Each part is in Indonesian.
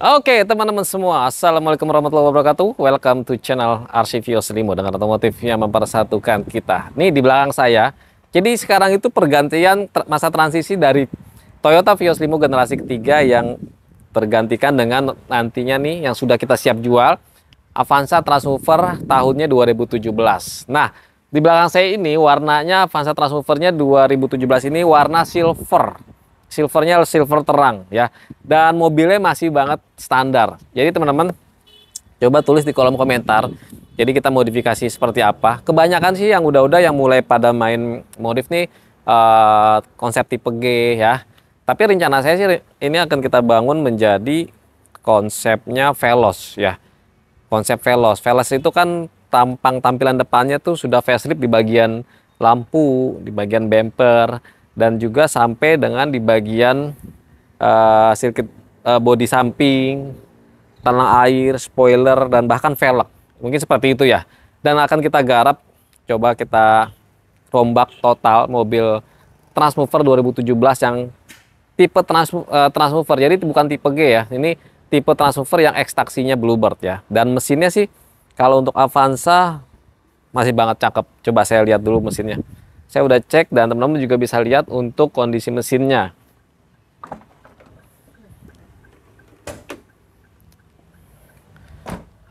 Oke, teman-teman semua, Assalamualaikum warahmatullahi wabarakatuh. Welcome to channel RC Vios Limo dengan otomotif yang mempersatukan kita. Nih di belakang saya. Jadi sekarang itu pergantian masa transisi dari Toyota Vios Limo generasi ketiga yang tergantikan dengan nantinya nih yang sudah kita siap jual, Avanza Transmover tahunnya 2017. Nah, di belakang saya ini warnanya Avanza Transmovernya 2017 ini warna silver. Silvernya silver terang ya, dan mobilnya masih banget standar. Jadi teman-teman coba tulis di kolom komentar, jadi kita modifikasi seperti apa. Kebanyakan sih yang udah-udah yang mulai pada main modif nih konsep tipe G ya, tapi rencana saya sih ini akan kita bangun menjadi konsepnya Veloz ya. Konsep Veloz itu kan tampilan depannya tuh sudah facelift di bagian lampu, di bagian bumper, dan juga sampai dengan di bagian sirkuit bodi samping, talang air, spoiler, dan bahkan velg. Mungkin seperti itu ya. Dan akan kita garap, coba kita rombak total mobil Transmover 2017 yang tipe Transmover. Jadi bukan tipe G ya. Ini tipe Transmover yang ekstraksinya Bluebird ya. Dan mesinnya sih kalau untuk Avanza masih banget cakep. Coba saya lihat dulu mesinnya. Saya udah cek dan teman-teman juga bisa lihat untuk kondisi mesinnya.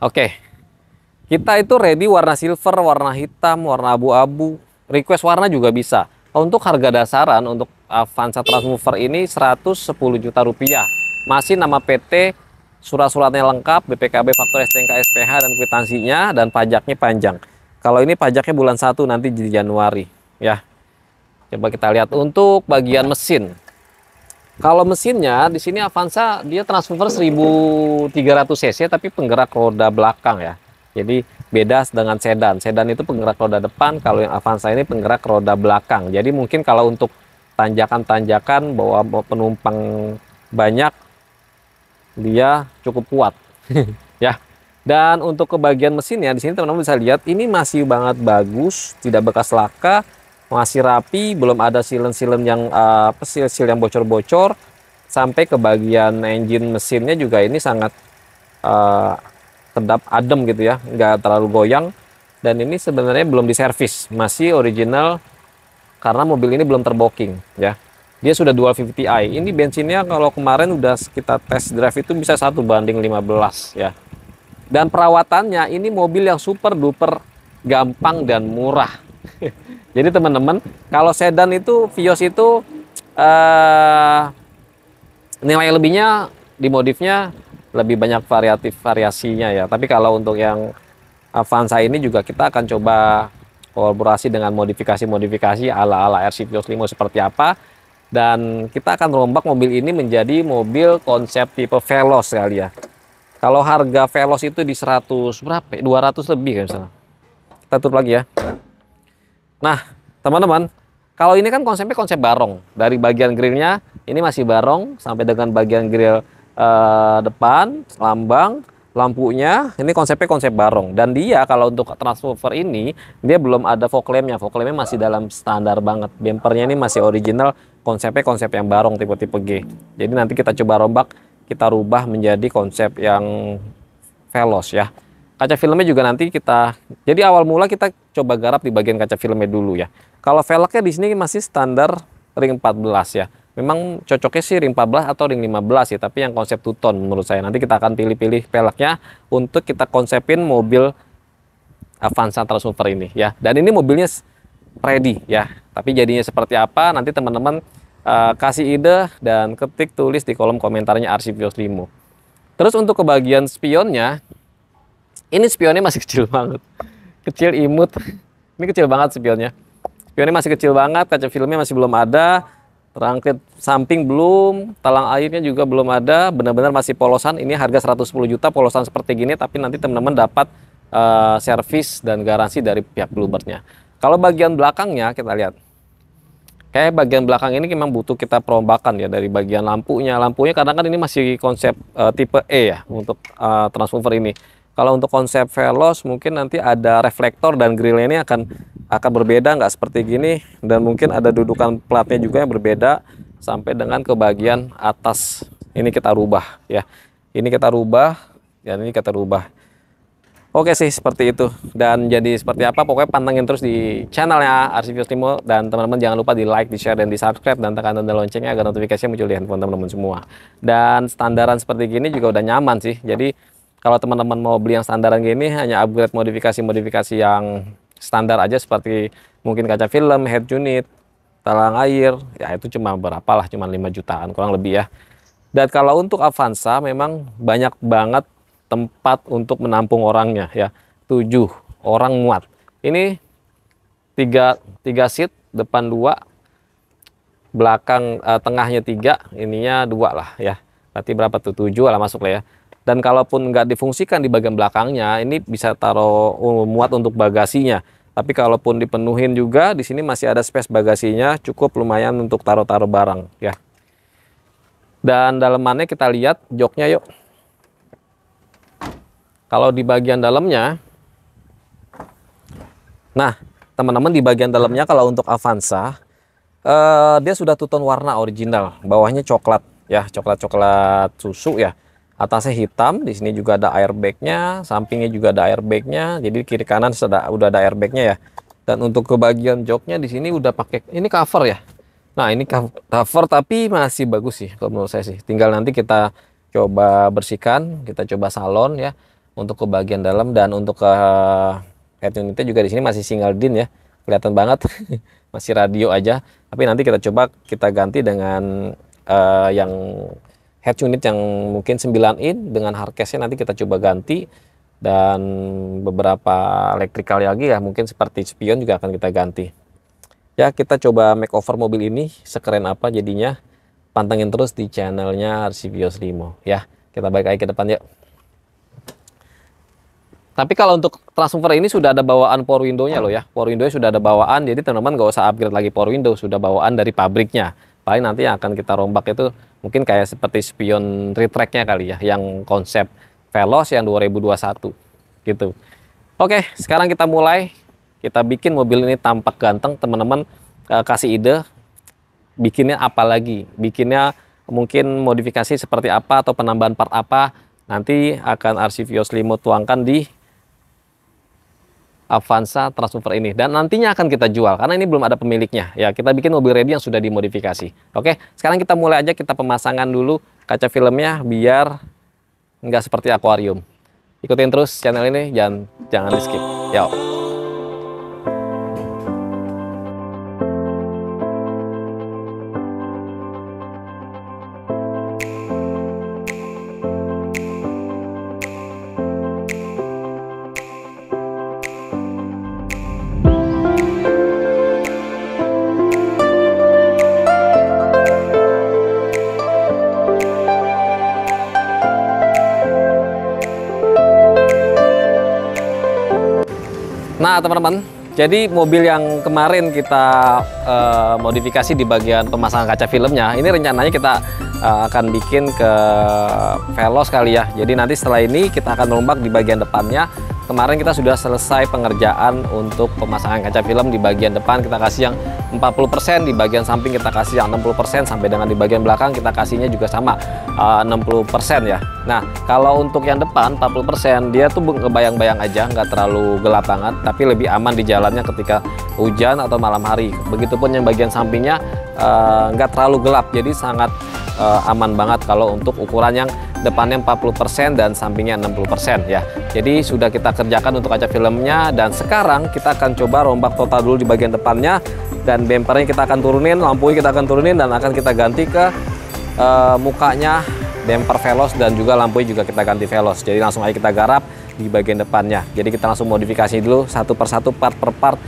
Oke, kita itu ready warna silver, warna hitam, warna abu-abu. Request warna juga bisa. Untuk harga dasaran untuk Avanza Transmover ini 110 juta rupiah. Masih nama PT, surat-suratnya lengkap, BPKB, faktur STNK, SPH, dan kwitansinya, dan pajaknya panjang. Kalau ini pajaknya bulan 1 nanti di Januari. Ya, coba kita lihat untuk bagian mesin. Kalau mesinnya di sini Avanza dia Transmover 1300 cc tapi penggerak roda belakang ya. Jadi beda dengan sedan. Sedan itu penggerak roda depan, kalau yang Avanza ini penggerak roda belakang. Jadi mungkin kalau untuk tanjakan-tanjakan bawa penumpang banyak dia cukup kuat ya. Dan untuk ke bagian mesinnya di sini teman-teman bisa lihat ini masih banget bagus, tidak bekas laka. Masih rapi, belum ada silen-silen yang seal yang bocor-bocor. Sampai ke bagian engine mesinnya juga ini sangat kedap adem gitu ya, nggak terlalu goyang. Dan ini sebenarnya belum diservis, masih original karena mobil ini belum terbooking ya. Dia sudah dual 50i. Ini bensinnya kalau kemarin udah kita test drive itu bisa 1:15 ya. Dan perawatannya ini mobil yang super duper gampang dan murah. Jadi teman-teman, kalau sedan itu Vios itu nilai lebihnya di modifnya lebih banyak variasinya ya. Tapi kalau untuk yang Avanza ini juga kita akan coba kolaborasi dengan modifikasi ala-ala RC Vios Limo seperti apa. Dan kita akan rombak mobil ini menjadi mobil konsep tipe Veloz kali ya. Kalau harga Veloz itu di 100 berapa? 200 lebih kan misalnya. Kita tutup lagi ya. Nah, teman-teman, kalau ini kan konsepnya konsep barong. Dari bagian grillnya, ini masih barong sampai dengan bagian grill depan, lambang, lampunya, ini konsepnya konsep barong. Dan dia kalau untuk Transmover ini, dia belum ada fog lampnya. Fog lampnya masih dalam standar banget. Bumpernya ini masih original, konsepnya konsep yang barong tipe-tipe G. Jadi nanti kita coba rombak, kita rubah menjadi konsep yang Veloz ya. Kaca filmnya juga nanti kita, jadi awal mula kita coba garap di bagian kaca filmnya dulu ya. Kalau velgnya di sini masih standar ring 14 ya. Memang cocoknya sih ring 14 atau ring 15 ya, tapi yang konsep two tone menurut saya. Nanti kita akan pilih-pilih velgnya untuk kita konsepin mobil Avanza Transmover ini ya. Dan ini mobilnya ready ya. Tapi jadinya seperti apa nanti teman-teman kasih ide dan ketik tulis di kolom komentarnya RC Vios Limo. Terus untuk ke bagian spionnya, ini spionnya masih kecil banget, kecil imut. Ini kecil banget spionnya. Spionnya masih kecil banget, kaca filmnya masih belum ada, rangkit samping belum, talang airnya juga belum ada, benar-benar masih polosan. Ini harga 110 juta polosan seperti gini, tapi nanti teman-teman dapat servis dan garansi dari pihak Bluebirdnya. Kalau bagian belakangnya kita lihat, kayak bagian belakang ini memang butuh kita perombakan ya, dari bagian lampunya. Lampunya kadang kan ini masih konsep tipe E ya untuk Transmover ini. Kalau untuk konsep Veloz mungkin nanti ada reflektor dan grillnya ini akan berbeda, nggak seperti gini, dan mungkin ada dudukan platnya juga yang berbeda sampai dengan ke bagian atas Ini kita rubah ya. Ini kita rubah dan ini kita rubah. Oke sih seperti itu. Dan jadi seperti apa pokoknya pantengin terus di channelnya RC Vios Limo, dan teman-teman jangan lupa di like, di share, dan di subscribe, dan tekan tanda loncengnya agar notifikasinya muncul di handphone teman-teman semua. Dan standaran seperti gini juga udah nyaman sih. Jadi kalau teman-teman mau beli yang standaran gini, hanya upgrade modifikasi-modifikasi yang standar aja seperti mungkin kaca film, head unit, talang air, ya itu cuma berapa lah, cuma 5 jutaan kurang lebih ya. Dan kalau untuk Avanza memang banyak banget tempat untuk menampung orangnya ya. 7 orang muat. Ini 3 seat, depan 2, belakang tengahnya 3, ininya 2 lah ya. Berarti berapa tuh? 7 lah masuk lah ya. Dan kalaupun nggak difungsikan di bagian belakangnya, ini bisa taruh muat untuk bagasinya. Tapi kalaupun dipenuhin juga, di sini masih ada space bagasinya, cukup lumayan untuk taruh-taruh barang ya. Dan dalamannya kita lihat joknya yuk. Kalau di bagian dalamnya, nah teman-teman di bagian dalamnya kalau untuk Avanza, dia sudah two-tone warna original, bawahnya coklat ya, coklat susu ya, atasnya hitam. Di sini juga ada airbagnya, sampingnya juga ada airbagnya, jadi kiri kanan udah ada airbagnya ya. Dan untuk ke bagian joknya di sini udah pakai ini cover ya. Nah ini cover tapi masih bagus sih kalau menurut saya sih. Tinggal nanti kita coba bersihkan, kita coba salon ya. Untuk ke bagian dalam, dan untuk ke head unitnya juga di sini masih single din ya, kelihatan banget masih radio aja. Tapi nanti kita coba kita ganti dengan yang head unit yang mungkin 9 in dengan hardcase-nya, nanti kita coba ganti. Dan beberapa elektrikal lagi ya, mungkin seperti spion juga akan kita ganti ya. Kita coba makeover mobil ini sekeren apa jadinya. Pantengin terus di channelnya RC Vios Limo ya. Kita balik lagi ke depan yuk. Tapi kalau untuk transformer ini sudah ada bawaan power window-nya loh ya. Power window-nya sudah ada bawaan, jadi teman-teman nggak usah upgrade lagi power window, sudah bawaan dari pabriknya. Paling nanti yang akan kita rombak itu mungkin kayak seperti spion retract-nya kali ya, yang konsep Veloz yang 2021 gitu. Oke, sekarang kita mulai. Kita bikin mobil ini tampak ganteng, teman-teman kasih ide bikinnya apa lagi. Bikinnya mungkin modifikasi seperti apa atau penambahan part apa, nanti akan RC Vios Limo tuangkan di Avanza transformer ini, dan nantinya akan kita jual karena ini belum ada pemiliknya ya. Kita bikin mobil ready yang sudah dimodifikasi. Oke, sekarang kita mulai aja, kita pemasangan dulu kaca filmnya biar nggak seperti akuarium. Ikutin terus channel ini, jangan di skip. Yuk. Nah teman-teman, jadi mobil yang kemarin kita modifikasi di bagian pemasangan kaca filmnya, ini rencananya kita akan bikin ke Veloz kali ya. Jadi nanti setelah ini kita akan merombak di bagian depannya. Kemarin kita sudah selesai pengerjaan untuk pemasangan kaca film di bagian depan, kita kasih yang 40%, di bagian samping kita kasih yang 60%, sampai dengan di bagian belakang kita kasihnya juga sama 60% ya. Nah kalau untuk yang depan 40%, dia tuh ngebayang-bayang aja, nggak terlalu gelap banget, tapi lebih aman di jalannya ketika hujan atau malam hari. Begitupun yang bagian sampingnya nggak terlalu gelap, jadi sangat aman banget kalau untuk ukuran yang depannya 40% dan sampingnya 60% ya. Jadi sudah kita kerjakan untuk kaca filmnya, dan sekarang kita akan coba rombak total dulu di bagian depannya, dan bempernya kita akan turunin, lampunya kita akan turunin, dan akan kita ganti ke mukanya bemper Veloz, dan juga lampunya juga kita ganti Veloz. Jadi langsung aja kita garap di bagian depannya. Jadi kita langsung modifikasi dulu satu persatu, part per part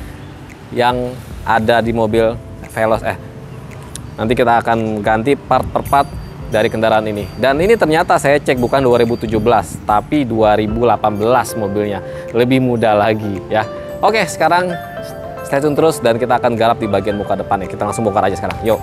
yang ada di mobil Veloz. Nanti kita akan ganti part per part dari kendaraan ini. Dan ini ternyata saya cek bukan 2017 tapi 2018 mobilnya, lebih muda lagi ya. Oke, sekarang stay tune terus dan kita akan garap di bagian muka depannya. Kita langsung bongkar aja sekarang, yuk.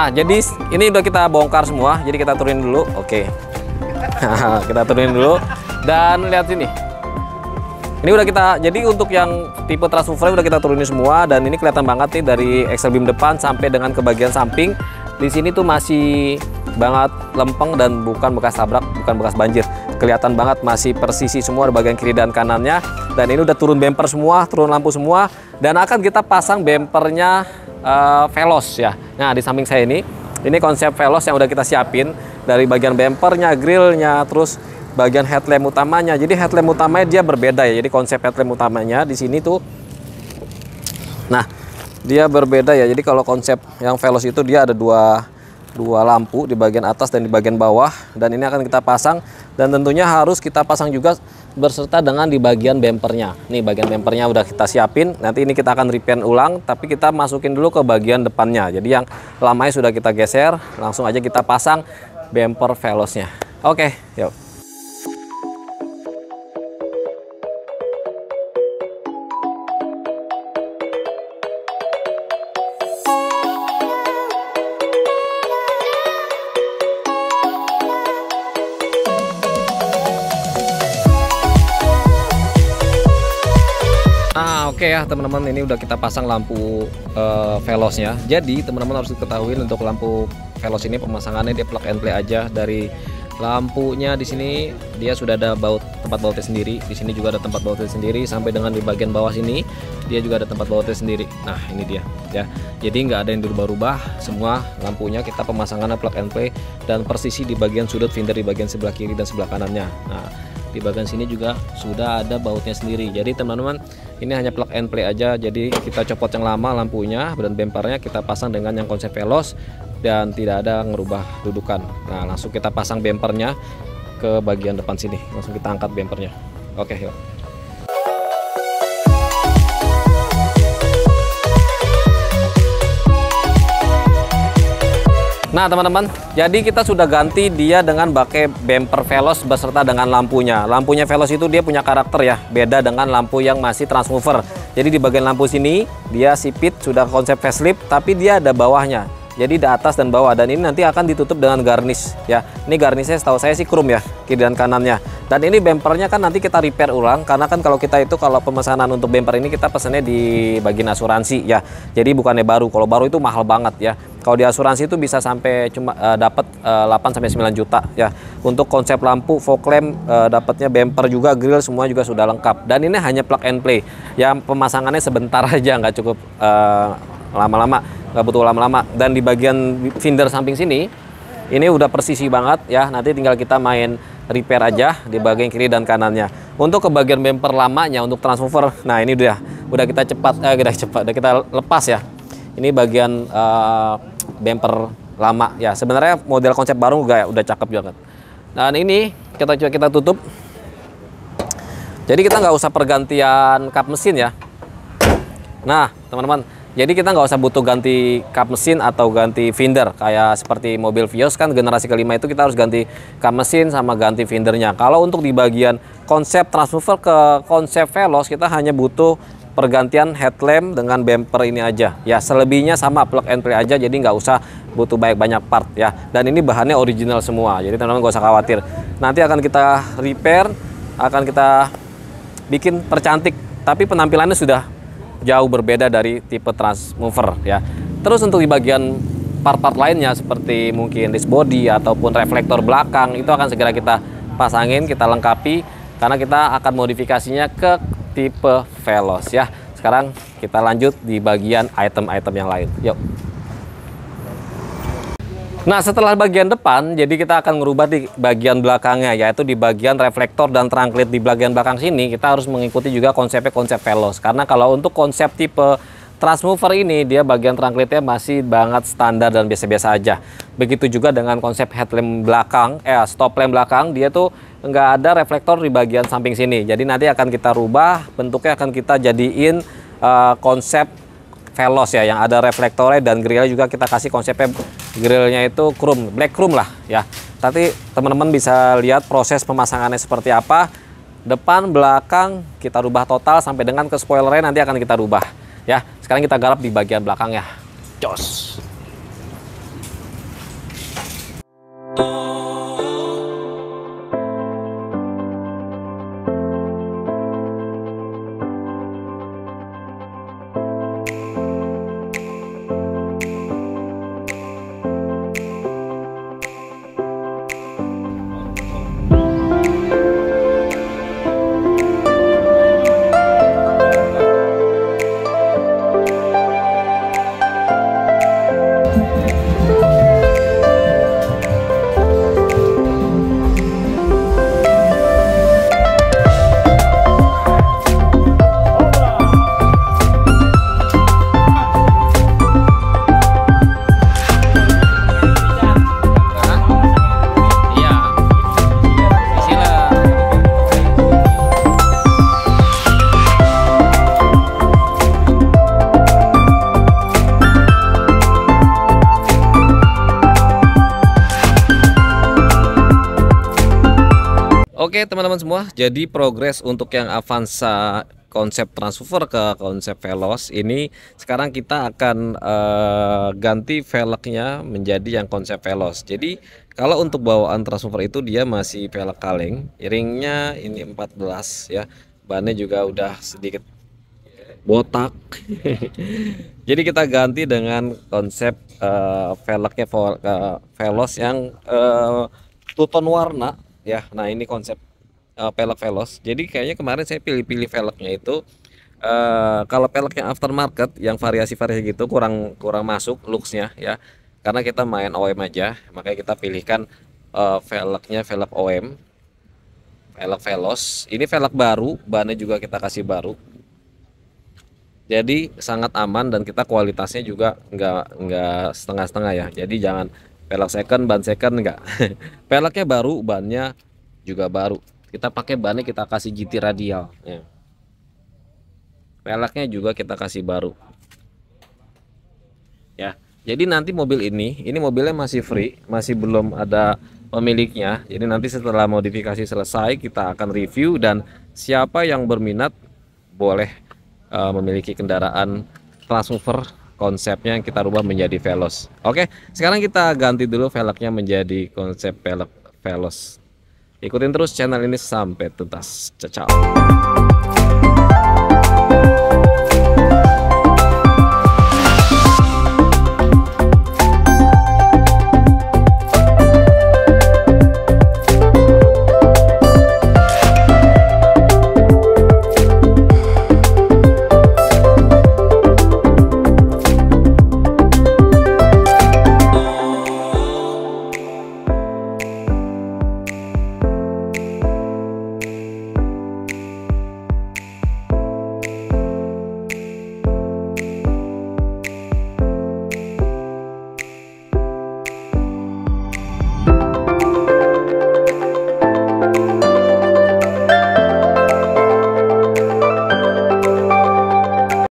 Nah, jadi ini udah kita bongkar semua, jadi kita turunin dulu. Oke. Kita turunin dulu dan lihat sini. Ini udah kita, jadi untuk yang tipe transmover udah kita turunin semua, dan ini kelihatan banget nih dari axle beam depan sampai dengan ke bagian samping. Di sini tuh masih banget lempeng dan bukan bekas tabrak, bukan bekas banjir. Kelihatan banget masih persisi semua di bagian kiri dan kanannya. Dan ini udah turun bumper semua, turun lampu semua, dan akan kita pasang bumpernya Veloz ya. Nah, di samping saya ini konsep Veloz yang udah kita siapin dari bagian bumpernya, grillnya, terus bagian headlamp utamanya. Jadi headlamp utamanya dia berbeda ya. Jadi konsep headlamp utamanya di sini tuh, nah dia berbeda ya. Jadi kalau konsep yang Veloz itu dia ada dua lampu di bagian atas dan di bagian bawah, dan ini akan kita pasang, dan tentunya harus kita pasang juga berserta dengan di bagian bumpernya. Nih bagian bumpernya udah kita siapin, nanti ini kita akan repaint ulang, tapi kita masukin dulu ke bagian depannya. Jadi yang lamanya sudah kita geser, langsung aja kita pasang bumper Veloznya. Oke, yuk. Oke ya teman-teman, ini udah kita pasang lampu Veloznya. Jadi teman-teman harus diketahui untuk lampu Veloz ini pemasangannya dia plug and play aja. Dari lampunya di sini dia sudah ada tempat bautnya sendiri. Di sini juga ada tempat bautnya sendiri, sampai dengan di bagian bawah sini dia juga ada tempat bautnya sendiri. Nah ini dia ya. Jadi nggak ada yang dirubah-rubah, semua lampunya kita pemasangannya plug and play, dan persisi di bagian sudut fender di bagian sebelah kiri dan sebelah kanannya. Nah di bagian sini juga sudah ada bautnya sendiri. Jadi teman-teman, ini hanya plug and play aja. Jadi kita copot yang lama lampunya dan bumpernya, kita pasang dengan yang konsep Veloz, dan tidak ada ngerubah dudukan. Nah langsung kita pasang bumpernya ke bagian depan sini, langsung kita angkat bumpernya. Oke yuk. Nah teman-teman, jadi kita sudah ganti dia dengan pakai bumper Veloz beserta dengan lampunya. Lampunya Veloz itu dia punya karakter ya, beda dengan lampu yang masih transmover. Jadi di bagian lampu sini dia sipit, sudah konsep facelift, tapi dia ada bawahnya. Jadi di atas dan bawah, dan ini nanti akan ditutup dengan garnish ya. Ini garnishnya setahu saya sih chrome ya, kiri dan kanannya. Dan ini bumpernya kan nanti kita repair ulang, karena kan kalau kita itu kalau pemesanan untuk bumper ini kita pesannya di bagian asuransi ya. Jadi bukannya baru, kalau baru itu mahal banget ya. Kalau di asuransi itu bisa sampai cuma dapat 8 sampai 9 juta ya. Untuk konsep lampu, fog lamp, dapatnya bumper juga, grill semua juga sudah lengkap. Dan ini hanya plug and play. Yang pemasangannya sebentar aja, nggak cukup lama-lama, nggak butuh lama-lama. Dan di bagian fender samping sini ini udah persisi banget ya. Nanti tinggal kita main repair aja di bagian kiri dan kanannya. Untuk ke bagian bumper lamanya untuk transmover, nah ini udah kita udah kita lepas ya. Ini bagian bumper lama ya. Sebenarnya model konsep baru udah cakep juga. Dan ini kita tutup. Jadi kita nggak usah pergantian kap mesin ya. Nah teman-teman, jadi kita nggak usah butuh ganti kap mesin atau ganti fender kayak seperti mobil Vios kan generasi kelima itu kita harus ganti kap mesin sama ganti fendernya. Kalau untuk di bagian konsep transmover ke konsep Veloz, kita hanya butuh pergantian headlamp dengan bumper ini aja ya. Selebihnya sama plug and play aja, jadi nggak usah butuh banyak part ya. Dan ini bahannya original semua, jadi teman-teman nggak usah khawatir. Nanti akan kita repair, akan kita bikin percantik, tapi penampilannya sudah jauh berbeda dari tipe transmover ya. Terus untuk di bagian part-part lainnya seperti mungkin dashbody ataupun reflektor belakang, itu akan segera kita pasangin, kita lengkapi, karena kita akan modifikasinya ke tipe Veloz ya. Sekarang kita lanjut di bagian item-item yang lain. Yuk. Nah setelah bagian depan, jadi kita akan merubah di bagian belakangnya, yaitu di bagian reflektor dan trunk di bagian belakang sini. Kita harus mengikuti juga konsep Veloz, karena kalau untuk konsep tipe transmover ini dia bagian trunk masih banget standar dan biasa-biasa aja. Begitu juga dengan konsep headlamp belakang, stop lamp belakang, dia tuh nggak ada reflektor di bagian samping sini. Jadi nanti akan kita rubah bentuknya, akan kita jadiin konsep Veloz ya, yang ada reflektornya, dan grillnya juga kita kasih konsepnya grillnya itu chrome, black chrome lah ya. Tapi teman-teman bisa lihat proses pemasangannya seperti apa. Depan, belakang kita rubah total, sampai dengan ke spoilernya nanti akan kita rubah ya. Sekarang kita garap di bagian belakangnya. Jos. Oke teman-teman semua, jadi progres untuk yang Avanza konsep transfer ke konsep Veloz ini sekarang kita akan ganti velgnya menjadi yang konsep Veloz. Jadi kalau untuk bawaan transfer itu dia masih velg kaleng, ringnya ini 14 ya, bannya juga udah sedikit botak. Jadi kita ganti dengan konsep velgnya Veloz yang two-tone warna ya. Nah ini konsep velg Veloz. Jadi kayaknya kemarin saya pilih-pilih velgnya itu kalau velg yang aftermarket yang variasi-variasi gitu kurang masuk looksnya ya, karena kita main OM aja, makanya kita pilihkan velgnya velg OM, velg Veloz. Ini velg baru, bannya juga kita kasih baru, jadi sangat aman dan kita kualitasnya juga nggak setengah-setengah ya. Jadi jangan velg second ban second, enggak. Velgnya baru, bannya juga baru. Kita pakai bannya kita kasih GT radial ya. Velgnya juga kita kasih baru ya. Jadi nanti mobil ini mobilnya masih free, masih belum ada pemiliknya. Jadi nanti setelah modifikasi selesai kita akan review, dan siapa yang berminat boleh memiliki kendaraan transfer konsepnya yang kita rubah menjadi Veloz. Oke, sekarang kita ganti dulu velgnya menjadi konsep velg Veloz. Ikutin terus channel ini sampai tuntas. Ciao.